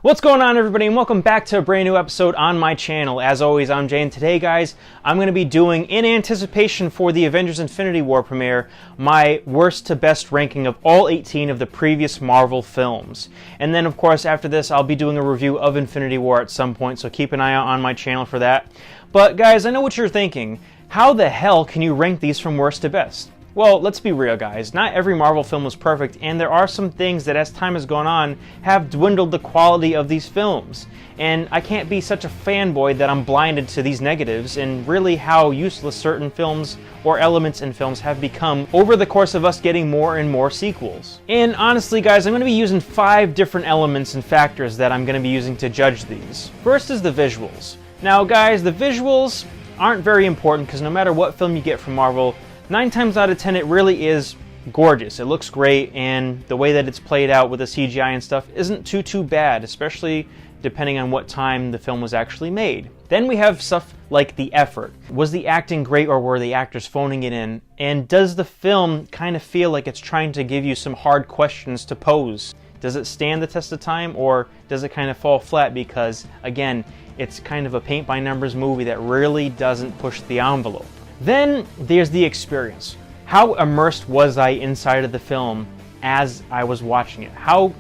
What's going on, everybody, and welcome back to a brand new episode on my channel. As always, I'm Jay, and today, guys, I'm going to be doing, in anticipation for the Avengers Infinity War premiere, my worst to best ranking of all 18 of the previous Marvel films. And then, of course, after this, I'll be doing a review of Infinity War at some point, so keep an eye out on my channel for that. But, guys, I know what you're thinking. How the hell can you rank these from worst to best? Well, let's be real, guys. Not every Marvel film was perfect, and there are some things that, as time has gone on, have dwindled the quality of these films. And I can't be such a fanboy that I'm blinded to these negatives and really how useless certain films or elements in films have become over the course of us getting more and more sequels. And honestly, guys, I'm going to be using 5 different elements and factors that I'm going to be using to judge these. First is the visuals. Now, guys, the visuals aren't very important because no matter what film you get from Marvel, 9 times out of 10 it really is gorgeous. It looks great, and the way that it's played out with the CGI and stuff isn't too bad, especially depending on what time the film was actually made. Then we have stuff like the effort. Was the acting great, or were the actors phoning it in? And does the film kind of feel like it's trying to give you some hard questions to pose? Does it stand the test of time, or does it kind of fall flat because, again, it's kind of a paint-by-numbers movie that really doesn't push the envelope? Then there's the experience. How immersed was I inside of the film as I was watching it? How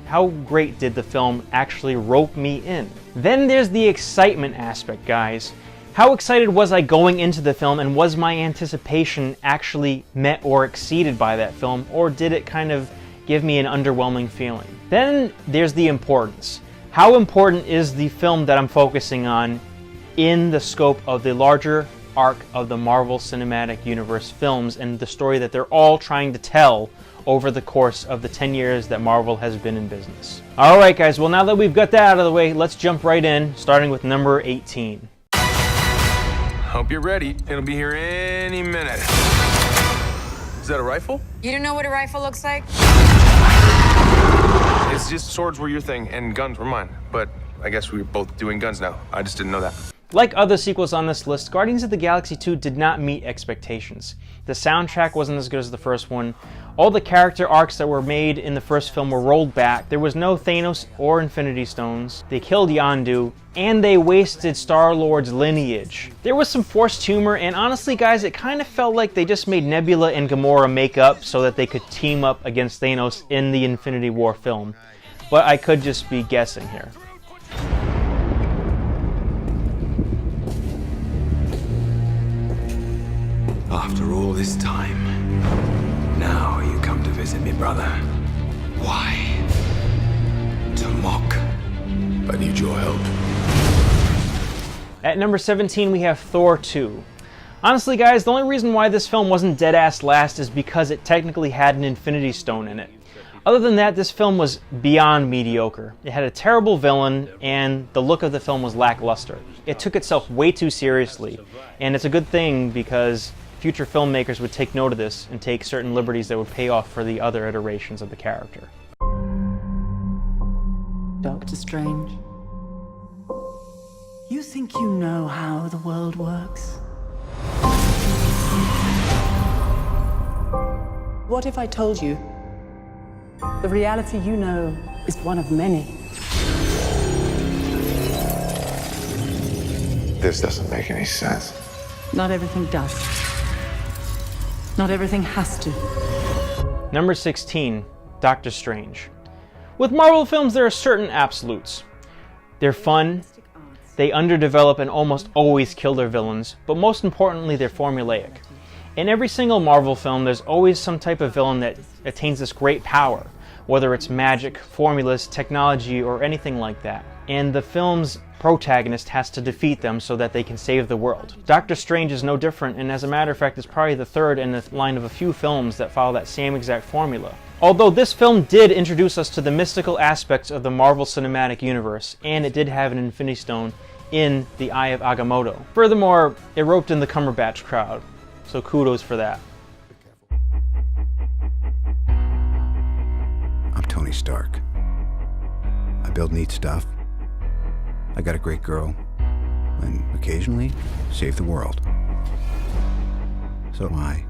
great did the film actually rope me in? Then there's the excitement aspect, guys. How excited was I going into the film, and was my anticipation actually met or exceeded by that film, or did it kind of give me an underwhelming feeling? Then there's the importance. How important is the film that I'm focusing on in the scope of the larger arc of the Marvel Cinematic Universe films and the story that they're all trying to tell over the course of the 10 years that Marvel has been in business. Alright, guys, well, now that we've got that out of the way, let's jump right in, starting with number 18. Hope you're ready. It'll be here any minute. Is that a rifle? You don't know what a rifle looks like? It's just swords were your thing and guns were mine. But I guess we're both doing guns now. I just didn't know that. Like other sequels on this list, Guardians of the Galaxy 2 did not meet expectations. The soundtrack wasn't as good as the first one. All the character arcs that were made in the first film were rolled back. There was no Thanos or Infinity Stones. They killed Yondu, and they wasted Star-Lord's lineage. There was some forced humor, and honestly, guys, it kind of felt like they just made Nebula and Gamora make up so that they could team up against Thanos in the Infinity War film. But I could just be guessing here. After all this time, now you come to visit me, brother. Why? To mock. I need your help. At number 17, we have Thor 2. Honestly, guys, the only reason why this film wasn't dead-ass last is because it technically had an Infinity Stone in it. Other than that, this film was beyond mediocre. It had a terrible villain, and the look of the film was lackluster. It took itself way too seriously, and it's a good thing because future filmmakers would take note of this and take certain liberties that would pay off for the other iterations of the character. Doctor Strange, you think you know how the world works? What if I told you the reality you know is one of many? This doesn't make any sense. Not everything does. Not everything has to. Number 16, Doctor Strange. With Marvel films, there are certain absolutes. They're fun, they underdevelop and almost always kill their villains, but most importantly, they're formulaic. In every single Marvel film, there's always some type of villain that attains this great power, whether it's magic, formulas, technology, or anything like that. And the film's protagonist has to defeat them so that they can save the world. Doctor Strange is no different, and as a matter of fact, is probably the third in the line of a few films that follow that same exact formula. Although this film did introduce us to the mystical aspects of the Marvel Cinematic Universe, and it did have an Infinity Stone in the Eye of Agamotto. Furthermore, it roped in the Cumberbatch crowd, so kudos for that. I'm Tony Stark. I build neat stuff. I got a great girl, and occasionally save the world. So why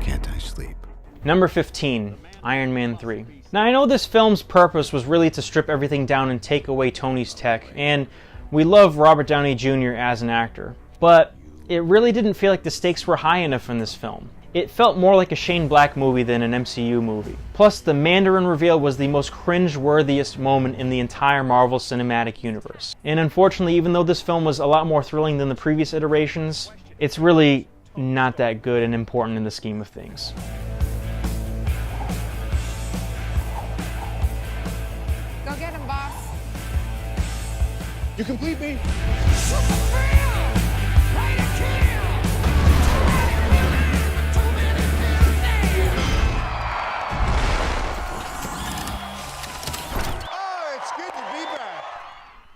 can't I sleep? Number 15, Iron Man 3. Now I know this film's purpose was really to strip everything down and take away Tony's tech, and we love Robert Downey Jr. as an actor, but it really didn't feel like the stakes were high enough in this film. It felt more like a Shane Black movie than an MCU movie. Plus, the Mandarin reveal was the most cringe-worthiest moment in the entire Marvel Cinematic Universe. And unfortunately, even though this film was a lot more thrilling than the previous iterations, it's really not that good and important in the scheme of things. Go get him, boss. You complete me?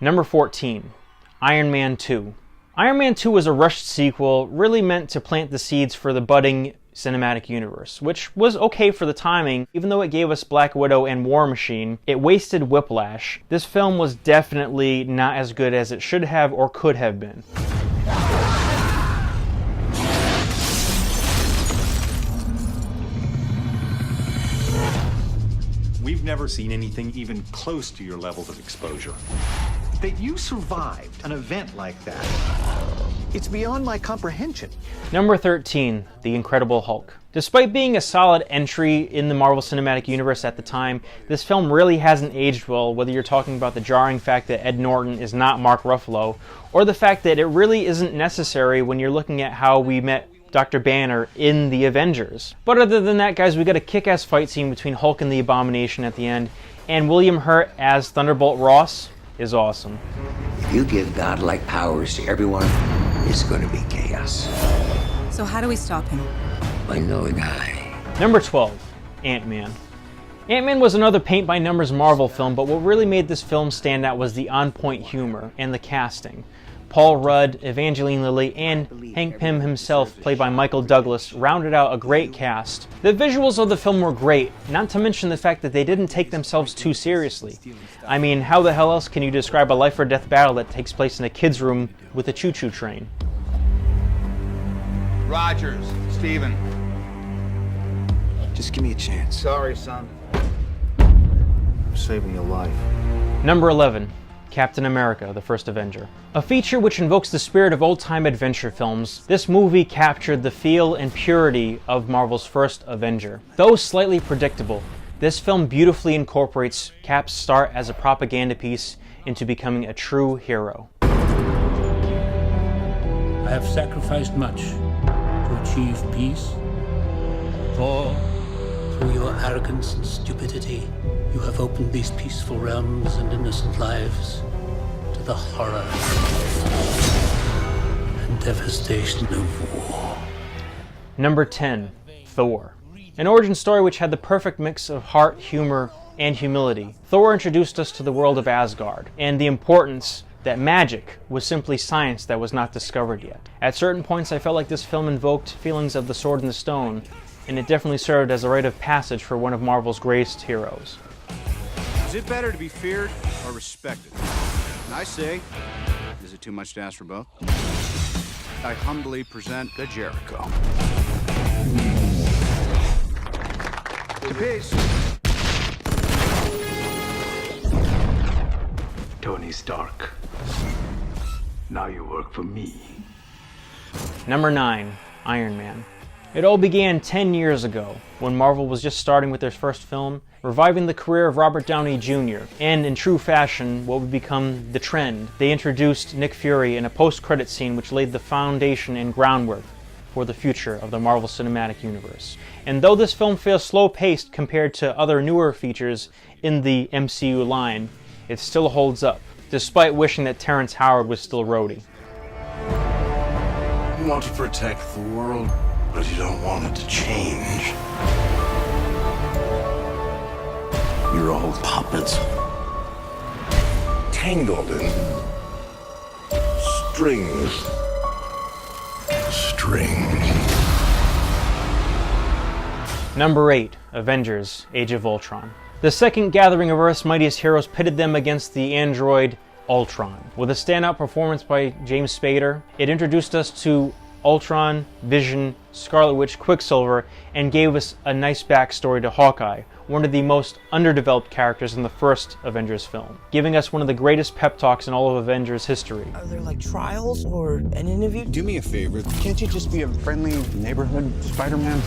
Number 14, Iron Man 2. Iron Man 2 was a rushed sequel, really meant to plant the seeds for the budding cinematic universe, which was okay for the timing. Even though it gave us Black Widow and War Machine, it wasted Whiplash. This film was definitely not as good as it should have or could have been. We've never seen anything even close to your levels of exposure. That you survived an event like that, it's beyond my comprehension. Number 13, The Incredible Hulk. Despite being a solid entry in the Marvel Cinematic Universe at the time, this film really hasn't aged well, whether you're talking about the jarring fact that Ed Norton is not Mark Ruffalo, or the fact that it really isn't necessary when you're looking at how we met Dr. Banner in the Avengers. But other than that, guys, we got a kick-ass fight scene between Hulk and the Abomination at the end, and William Hurt as Thunderbolt Ross is awesome. If you give godlike powers to everyone, it's going to be chaos. So how do we stop him? I know a guy. Number 12, Ant-Man. Ant-Man was another paint-by-numbers Marvel film, but what really made this film stand out was the on-point humor and the casting. Paul Rudd, Evangeline Lilly, and Hank Pym himself, played by Michael Douglas, rounded out a great cast. The visuals of the film were great, not to mention the fact that they didn't take themselves too seriously. I mean, how the hell else can you describe a life or death battle that takes place in a kid's room with a choo-choo train? Rogers, Steven. Just give me a chance. Sorry, son. I'm saving your life. Number 11. Captain America, the First Avenger. A feature which invokes the spirit of old-time adventure films, this movie captured the feel and purity of Marvel's first Avenger. Though slightly predictable, this film beautifully incorporates Cap's start as a propaganda piece into becoming a true hero. I have sacrificed much to achieve peace. For, through your arrogance and stupidity, you have opened these peaceful realms and innocent lives to the horror and devastation of war. Number 10, Thor. An origin story which had the perfect mix of heart, humor, and humility. Thor introduced us to the world of Asgard, and the importance that magic was simply science that was not discovered yet. At certain points, I felt like this film invoked feelings of the Sword and the Stone, and it definitely served as a rite of passage for one of Marvel's greatest heroes. Is it better to be feared or respected? And I say, is it too much to ask for both? I humbly present the Jericho. To peace. Tony Stark. Now you work for me. Number 9, Iron Man. It all began 10 years ago, when Marvel was just starting with their first film, reviving the career of Robert Downey Jr., and in true fashion, what would become the trend. They introduced Nick Fury in a post-credit scene which laid the foundation and groundwork for the future of the Marvel Cinematic Universe. And though this film feels slow-paced compared to other newer features in the MCU line, it still holds up, despite wishing that Terrence Howard was still Rhodey. You want to protect the world, but you don't want it to change. You're all puppets, tangled in strings. Number 8, Avengers: Age of Ultron. The second gathering of Earth's mightiest heroes pitted them against the android Ultron. With a standout performance by James Spader, it introduced us to Ultron, Vision, Scarlet Witch, Quicksilver, and gave us a nice backstory to Hawkeye, one of the most underdeveloped characters in the first Avengers film, giving us one of the greatest pep talks in all of Avengers history. Are there like trials or an interview? Do me a favor. Can't you just be a friendly neighborhood Spider-Man?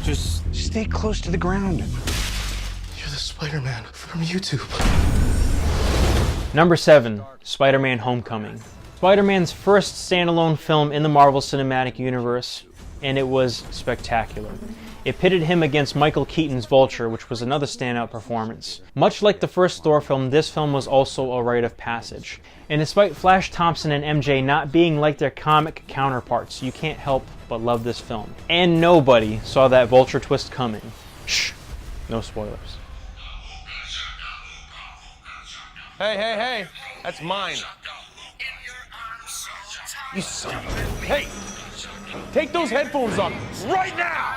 Just stay close to the ground. You're the Spider-Man from YouTube. Number 7, Spider-Man: Homecoming. Spider-Man's first standalone film in the Marvel Cinematic Universe, and it was spectacular. It pitted him against Michael Keaton's Vulture, which was another standout performance. Much like the first Thor film, this film was also a rite of passage. And despite Flash Thompson and MJ not being like their comic counterparts, you can't help but love this film. And nobody saw that Vulture twist coming. Shh, no spoilers. Hey, that's mine. You son of a... Hey, take those headphones off right now!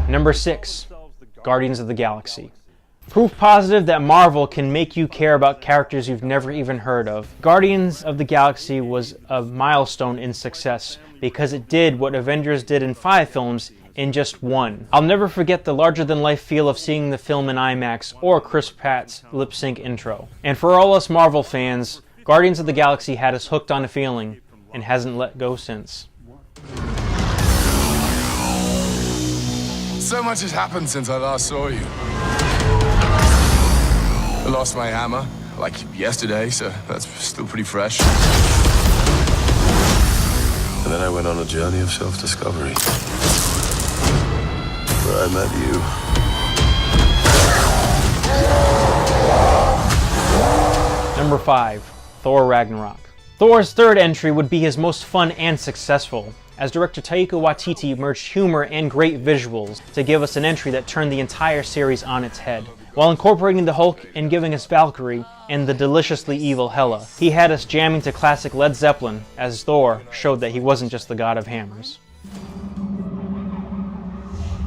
Number 6, Guardians of the Galaxy. Proof positive that Marvel can make you care about characters you've never even heard of. Guardians of the Galaxy was a milestone in success because it did what Avengers did in 5 films in just 1. I'll never forget the larger-than-life feel of seeing the film in IMAX or Chris Pratt's lip-sync intro. And for all us Marvel fans, Guardians of the Galaxy had us hooked on a feeling and hasn't let go since. So much has happened since I last saw you. I lost my hammer, like yesterday, so that's still pretty fresh. And then I went on a journey of self-discovery, where I met you. Number 5, Thor Ragnarok. Thor's third entry would be his most fun and successful, as director Taika Waititi merged humor and great visuals to give us an entry that turned the entire series on its head. While incorporating the Hulk and giving us Valkyrie and the deliciously evil Hela, he had us jamming to classic Led Zeppelin as Thor showed that he wasn't just the god of hammers.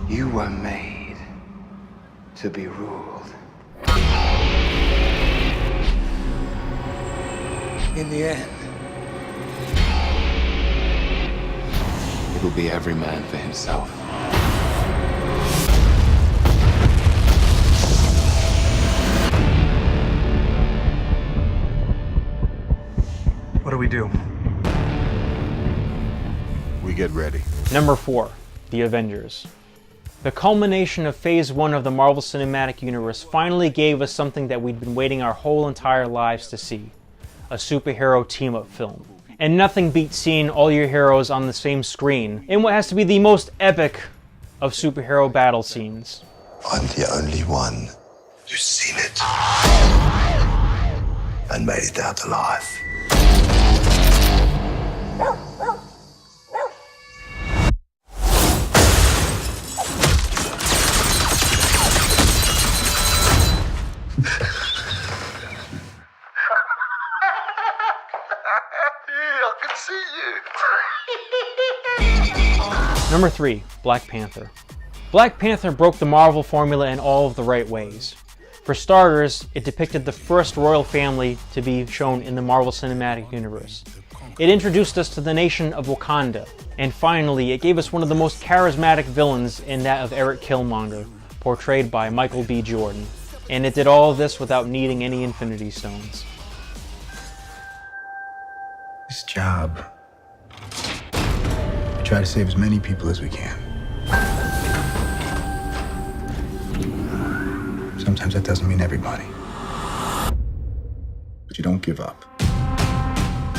You were made to be ruled. In the end, it will be every man for himself. What do we do? We get ready. Number 4, The Avengers. The culmination of Phase 1 of the Marvel Cinematic Universe finally gave us something that we'd been waiting our whole entire lives to see. A superhero team-up film. And nothing beats seeing all your heroes on the same screen in what has to be the most epic of superhero battle scenes. I'm the only one who's seen it and made it out alive. Number 3, Black Panther. Black Panther broke the Marvel formula in all of the right ways. For starters, it depicted the first royal family to be shown in the Marvel Cinematic Universe. It introduced us to the nation of Wakanda. And finally, it gave us one of the most charismatic villains in that of Eric Killmonger, portrayed by Michael B. Jordan. And it did all of this without needing any Infinity Stones. This job, we try to save as many people as we can. Sometimes that doesn't mean everybody. But you don't give up.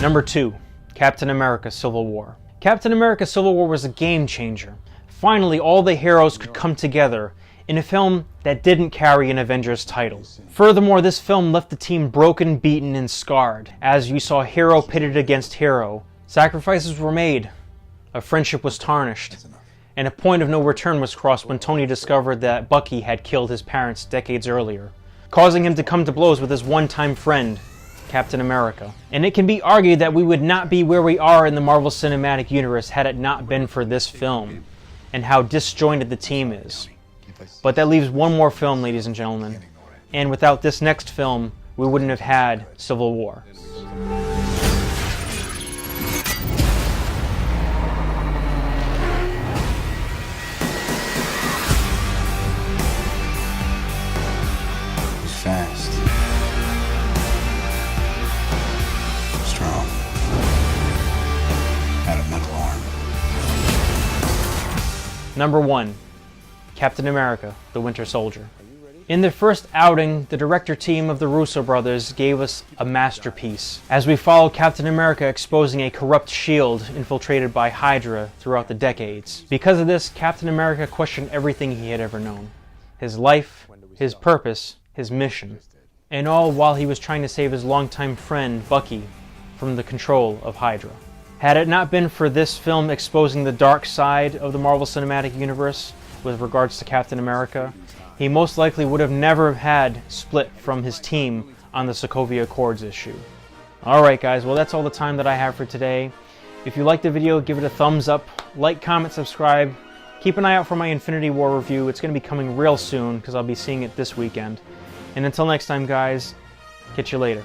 Number 2, Captain America: Civil War. Captain America: Civil War was a game changer. Finally, all the heroes could come together in a film that didn't carry an Avengers title. Furthermore, this film left the team broken, beaten, and scarred, as you saw hero pitted against hero. Sacrifices were made, a friendship was tarnished, and a point of no return was crossed when Tony discovered that Bucky had killed his parents decades earlier. causing him to come to blows with his one-time friend, Captain America. And it can be argued that we would not be where we are in the Marvel Cinematic Universe had it not been for this film, and how disjointed the team is. But that leaves one more film, ladies and gentlemen. And without this next film, we wouldn't have had Civil War. Fast. Strong. Out of mental harm. Number 1. Captain America, the Winter Soldier. In their first outing, the director team of the Russo brothers gave us a masterpiece, as we follow Captain America exposing a corrupt SHIELD infiltrated by Hydra throughout the decades. Because of this, Captain America questioned everything he had ever known. His life, his purpose, his mission. And all while he was trying to save his longtime friend, Bucky, from the control of Hydra. Had it not been for this film exposing the dark side of the Marvel Cinematic Universe with regards to Captain America, he most likely would have never had split from his team on the Sokovia Accords issue. Alright guys, well that's all the time that I have for today. If you liked the video, give it a thumbs up, like, comment, subscribe. Keep an eye out for my Infinity War review. It's going to be coming real soon because I'll be seeing it this weekend. And until next time guys, catch you later.